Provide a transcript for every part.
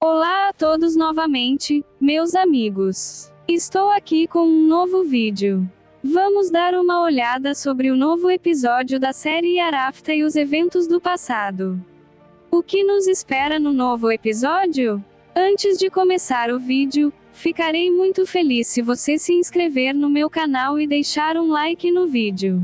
Olá a todos novamente, meus amigos. Estou aqui com um novo vídeo. Vamos dar uma olhada sobre o novo episódio da série Yarafta e os eventos do passado. O que nos espera no novo episódio? Antes de começar o vídeo, ficarei muito feliz se você se inscrever no meu canal e deixar um like no vídeo.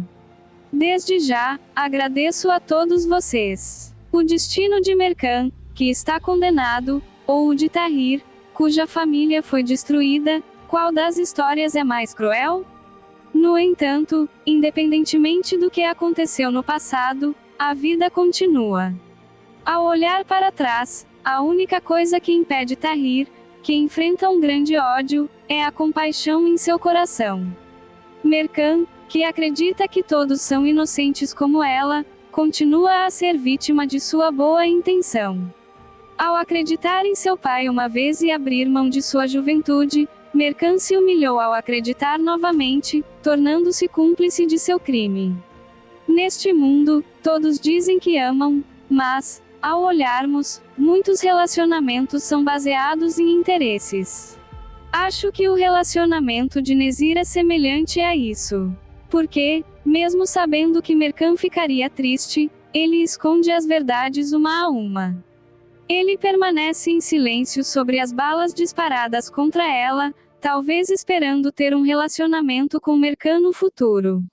Desde já, agradeço a todos vocês. O destino de Mercan, que está condenado, ou o de Tahir, cuja família foi destruída, qual das histórias é mais cruel? No entanto, independentemente do que aconteceu no passado, a vida continua. Ao olhar para trás, a única coisa que impede Tahir, que enfrenta um grande ódio, é a compaixão em seu coração. Mercan, que acredita que todos são inocentes como ela, continua a ser vítima de sua boa intenção. Ao acreditar em seu pai uma vez e abrir mão de sua juventude, Mercan se humilhou ao acreditar novamente, tornando-se cúmplice de seu crime. Neste mundo, todos dizem que amam, mas, ao olharmos, muitos relacionamentos são baseados em interesses. Acho que o relacionamento de Nezir é semelhante a isso. Porque, mesmo sabendo que Mercan ficaria triste, ele esconde as verdades uma a uma. Ele permanece em silêncio sobre as balas disparadas contra ela, talvez esperando ter um relacionamento com Mercan no futuro.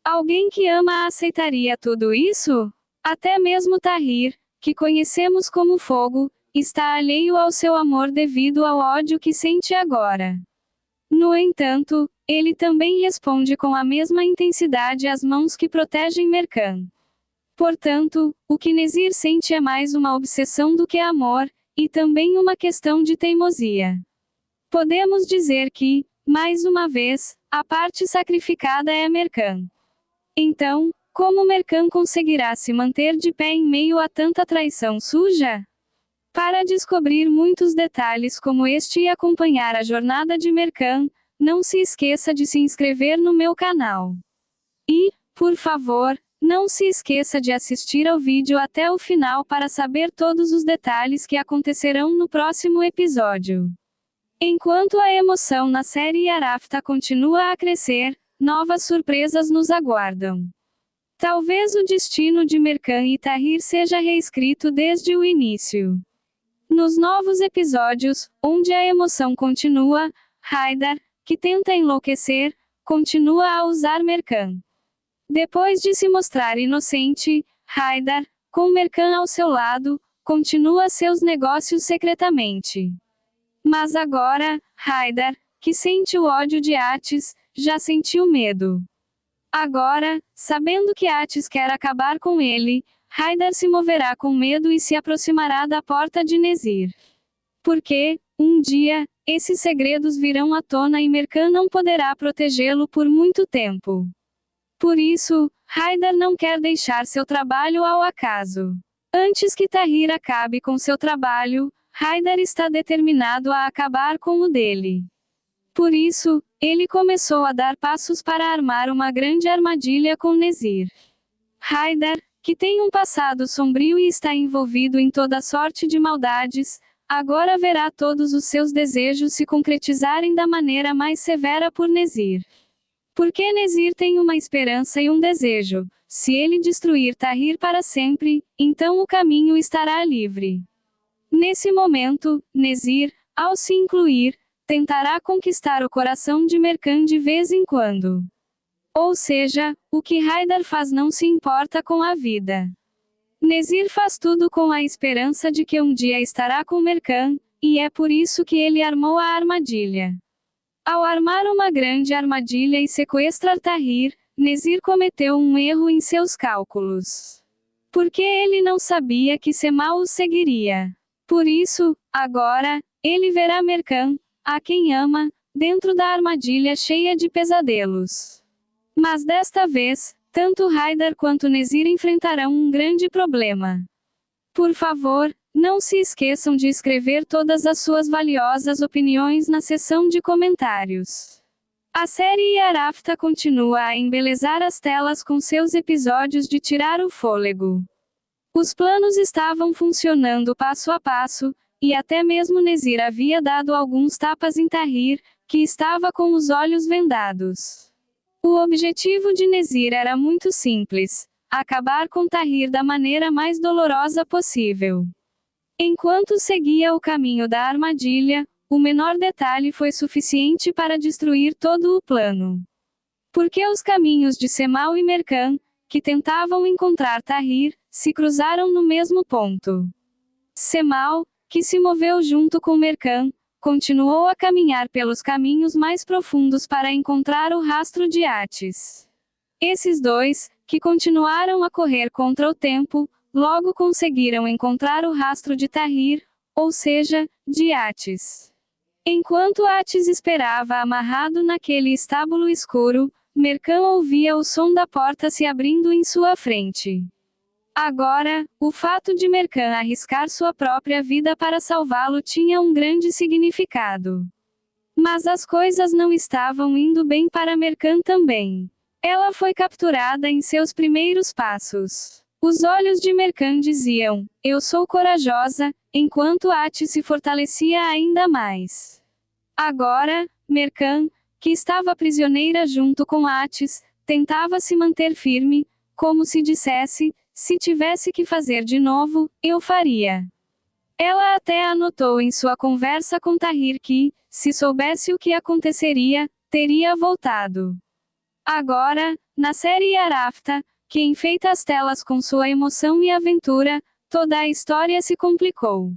Alguém que ama aceitaria tudo isso? Até mesmo Tahir, que conhecemos como fogo, está alheio ao seu amor devido ao ódio que sente agora. No entanto, ele também responde com a mesma intensidade às mãos que protegem Mercan. Portanto, o que Nezir sente é mais uma obsessão do que amor, e também uma questão de teimosia. Podemos dizer que, mais uma vez, a parte sacrificada é Mercan. Então, como Mercan conseguirá se manter de pé em meio a tanta traição suja? Para descobrir muitos detalhes como este e acompanhar a jornada de Mercan, não se esqueça de se inscrever no meu canal. E, por favor, não se esqueça de assistir ao vídeo até o final para saber todos os detalhes que acontecerão no próximo episódio. Enquanto a emoção na série Yarafta continua a crescer, novas surpresas nos aguardam. Talvez o destino de Mercan e Tahir seja reescrito desde o início. Nos novos episódios, onde a emoção continua, Haidar, que tenta enlouquecer, continua a usar Mercan. Depois de se mostrar inocente, Haidar, com Mercan ao seu lado, continua seus negócios secretamente. Mas agora, Haidar, que sente o ódio de Atis, já sentiu medo. Agora, sabendo que Atis quer acabar com ele, Haidar se moverá com medo e se aproximará da porta de Nezir. Porque, um dia, esses segredos virão à tona e Mercan não poderá protegê-lo por muito tempo. Por isso, Haidar não quer deixar seu trabalho ao acaso. Antes que Tahir acabe com seu trabalho, Haidar está determinado a acabar com o dele. Por isso, ele começou a dar passos para armar uma grande armadilha com Nezir. Haidar, que tem um passado sombrio e está envolvido em toda sorte de maldades, agora verá todos os seus desejos se concretizarem da maneira mais severa por Nezir. Porque Nezir tem uma esperança e um desejo: se ele destruir Tahir para sempre, então o caminho estará livre. Nesse momento, Nezir, ao se incluir, tentará conquistar o coração de Mercan de vez em quando. Ou seja, o que Haidar faz não se importa com a vida. Nezir faz tudo com a esperança de que um dia estará com Mercan, e é por isso que ele armou a armadilha. Ao armar uma grande armadilha e sequestrar Tahir, Nezir cometeu um erro em seus cálculos. Porque ele não sabia que Semal o seguiria. Por isso, agora, ele verá Mercan, a quem ama, dentro da armadilha cheia de pesadelos. Mas desta vez, tanto Haidar quanto Nezir enfrentarão um grande problema. Por favor, não se esqueçam de escrever todas as suas valiosas opiniões na seção de comentários. A série Yarafta continua a embelezar as telas com seus episódios de tirar o fôlego. Os planos estavam funcionando passo a passo, e até mesmo Nezir havia dado alguns tapas em Tahir, que estava com os olhos vendados. O objetivo de Nezir era muito simples: acabar com Tahir da maneira mais dolorosa possível. Enquanto seguia o caminho da armadilha, o menor detalhe foi suficiente para destruir todo o plano. Porque os caminhos de Cemal e Mercan, que tentavam encontrar Tahir, se cruzaram no mesmo ponto. Cemal, que se moveu junto com Mercan, continuou a caminhar pelos caminhos mais profundos para encontrar o rastro de Atis. Esses dois, que continuaram a correr contra o tempo, logo conseguiram encontrar o rastro de Tahir, ou seja, de Atis. Enquanto Atis esperava amarrado naquele estábulo escuro, Mercan ouvia o som da porta se abrindo em sua frente. Agora, o fato de Mercan arriscar sua própria vida para salvá-lo tinha um grande significado. Mas as coisas não estavam indo bem para Mercan também. Ela foi capturada em seus primeiros passos. Os olhos de Mercan diziam: "Eu sou corajosa", enquanto Atis se fortalecia ainda mais. Agora, Mercan, que estava prisioneira junto com Atis, tentava se manter firme, como se dissesse: "Se tivesse que fazer de novo, eu faria". Ela até anotou em sua conversa com Tahir que, se soubesse o que aconteceria, teria voltado. Agora, na série Arafta, que enfeita as telas com sua emoção e aventura, toda a história se complicou.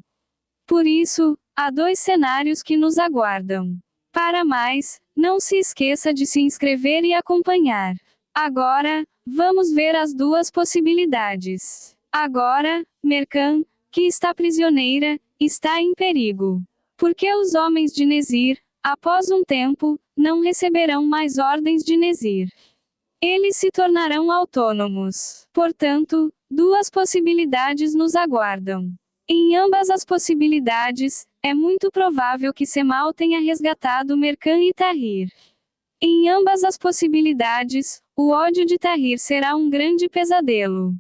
Por isso, há 2 cenários que nos aguardam. Para mais, não se esqueça de se inscrever e acompanhar. Agora, vamos ver as 2 possibilidades. Agora, Mercan, que está prisioneira, está em perigo. Porque os homens de Nezir, após um tempo, não receberão mais ordens de Nezir. Eles se tornarão autônomos. Portanto, 2 possibilidades nos aguardam. Em ambas as possibilidades, é muito provável que Cemal tenha resgatado Mercan e Tahir. Em ambas as possibilidades, o ódio de Tahir será um grande pesadelo.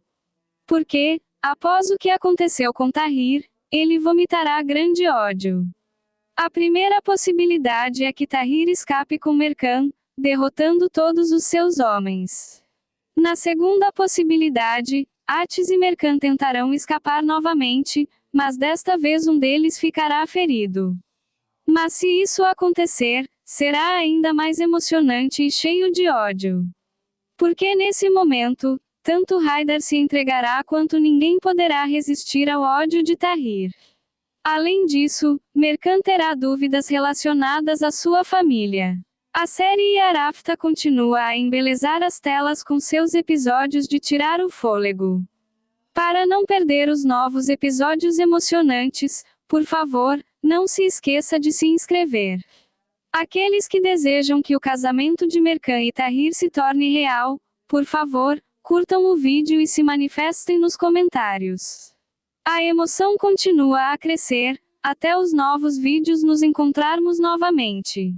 Porque, após o que aconteceu com Tahir, ele vomitará grande ódio. A primeira possibilidade é que Tahir escape com Mercan, derrotando todos os seus homens. Na segunda possibilidade, Atis e Mercan tentarão escapar novamente, mas desta vez um deles ficará ferido. Mas se isso acontecer, será ainda mais emocionante e cheio de ódio. Porque nesse momento, tanto Haidar se entregará quanto ninguém poderá resistir ao ódio de Tahir. Além disso, Mercan terá dúvidas relacionadas à sua família. A série Arafta continua a embelezar as telas com seus episódios de tirar o fôlego. Para não perder os novos episódios emocionantes, por favor, não se esqueça de se inscrever. Aqueles que desejam que o casamento de Mercan e Tahir se torne real, por favor, curtam o vídeo e se manifestem nos comentários. A emoção continua a crescer, até os novos vídeos nos encontrarmos novamente.